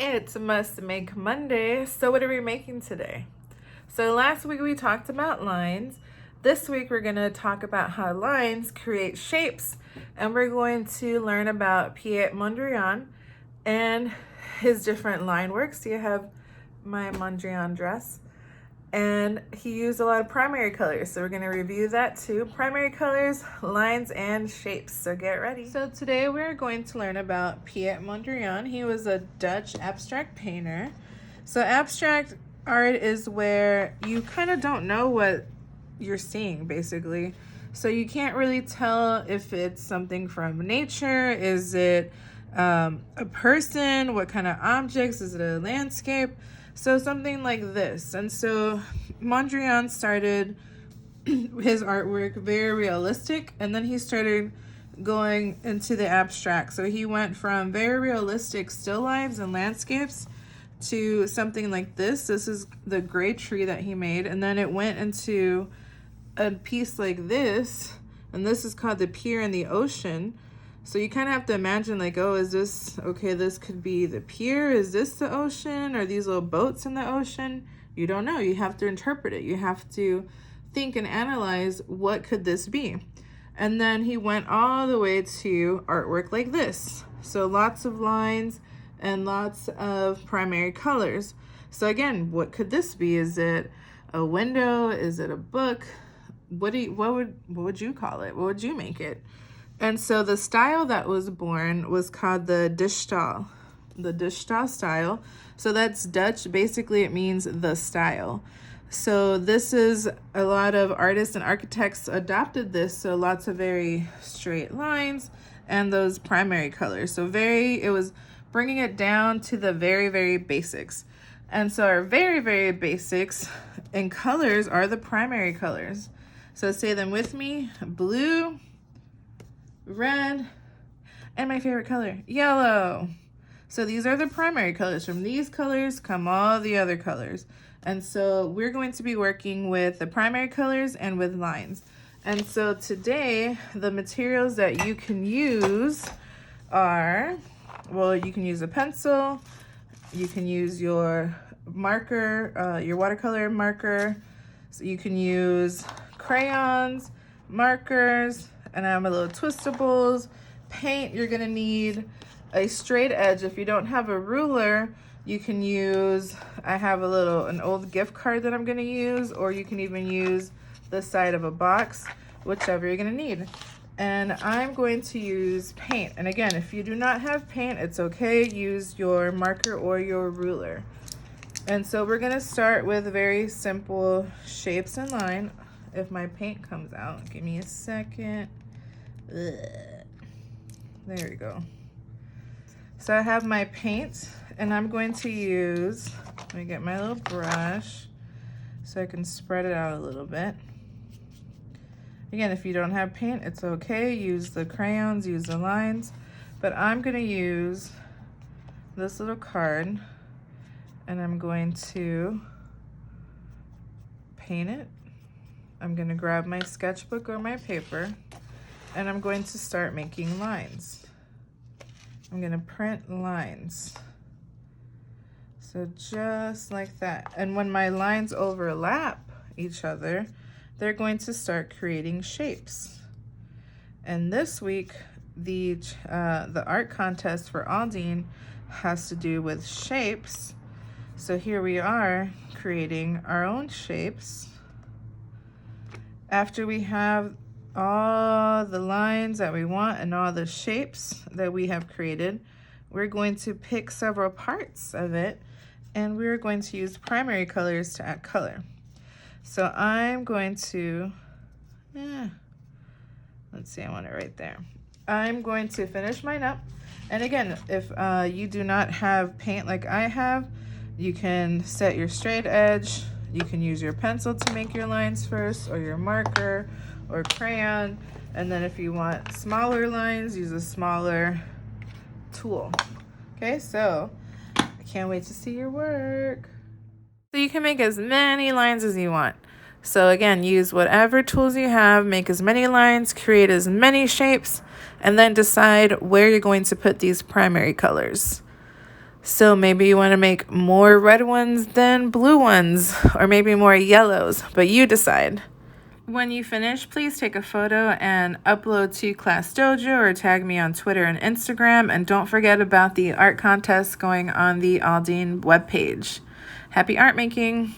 It's Must Make Monday. So what are we making today? So last week we talked about lines. This week we're going to talk about how lines create shapes, and we're going to learn about Piet Mondrian and his different line works. You have my Mondrian dress. And he used a lot of primary colors, so we're going to review that too. Primary colors, lines, and shapes, so get ready. So today we're going to learn about Piet Mondrian. He was a Dutch abstract painter. So abstract art is where you kind of don't know what you're seeing, basically. So you can't really tell if it's something from nature, is it a person, what kind of objects, is it a landscape? So something like this. And so Mondrian started his artwork very realistic, and then he started going into the abstract. So he went from very realistic still lifes and landscapes to something like this. This is the gray tree that he made, and then it went into a piece like this, and this is called the pier in the ocean. So you kind of have to imagine, like, oh, is this, okay, this could be the pier. Is this the ocean? Are these little boats in the ocean? You don't know. You have to interpret it. You have to think and analyze, what could this be? And then he went all the way to artwork like this. So lots of lines and lots of primary colors. So again, what could this be? Is it a window? Is it a book? What would you call it? What would you make it? And so the style that was born was called the Dichtstijl, the Dichtstijl style. So that's Dutch. Basically, it means the style. So this is, a lot of artists and architects adopted this. So lots of very straight lines and those primary colors. So it was bringing it down to the very, very basics. And so our very, very basics in colors are the primary colors. So say them with me: blue, red, and my favorite color, yellow. So these are the primary colors. From these colors come all the other colors. And so we're going to be working with the primary colors and with lines. And so today, the materials that you can use are, well, you can use a pencil, you can use your marker, your watercolor marker, so you can use crayons, markers, and I have my little twistables. Paint, you're gonna need a straight edge. If you don't have a ruler, you can use, I have an old gift card that I'm gonna use, or you can even use the side of a box, whichever you're gonna need. And I'm going to use paint. And again, if you do not have paint, it's okay. Use your marker or your ruler. And so we're gonna start with very simple shapes and line. If my paint comes out, give me a second. Ugh. There we go. So I have my paint, and I'm going to use, let me get my little brush so I can spread it out a little bit. Again, if you don't have paint, it's okay. Use the crayons, use the lines, but I'm gonna use this little card, and I'm going to paint it. I'm gonna grab my sketchbook or my paper, and I'm going to start making lines. I'm gonna print lines. So just like that. And when my lines overlap each other, they're going to start creating shapes. And this week, the art contest for Aldine has to do with shapes. So here we are creating our own shapes. After we have all the lines that we want and all the shapes that we have created, we're going to pick several parts of it, and we're going to use primary colors to add color. So I'm going to, let's see, I want it right there. I'm going to finish mine up. And again, if you do not have paint like I have, you can set your straight edge. You can use your pencil to make your lines first, or your marker, or crayon. And then if you want smaller lines, use a smaller tool. Okay, so I can't wait to see your work. So you can make as many lines as you want. So again, use whatever tools you have, make as many lines, create as many shapes, and then decide where you're going to put these primary colors. So maybe you want to make more red ones than blue ones, or maybe more yellows, but you decide. When you finish, please take a photo and upload to Class Dojo or tag me on Twitter and Instagram. And don't forget about the art contest going on the Aldine webpage. Happy art making!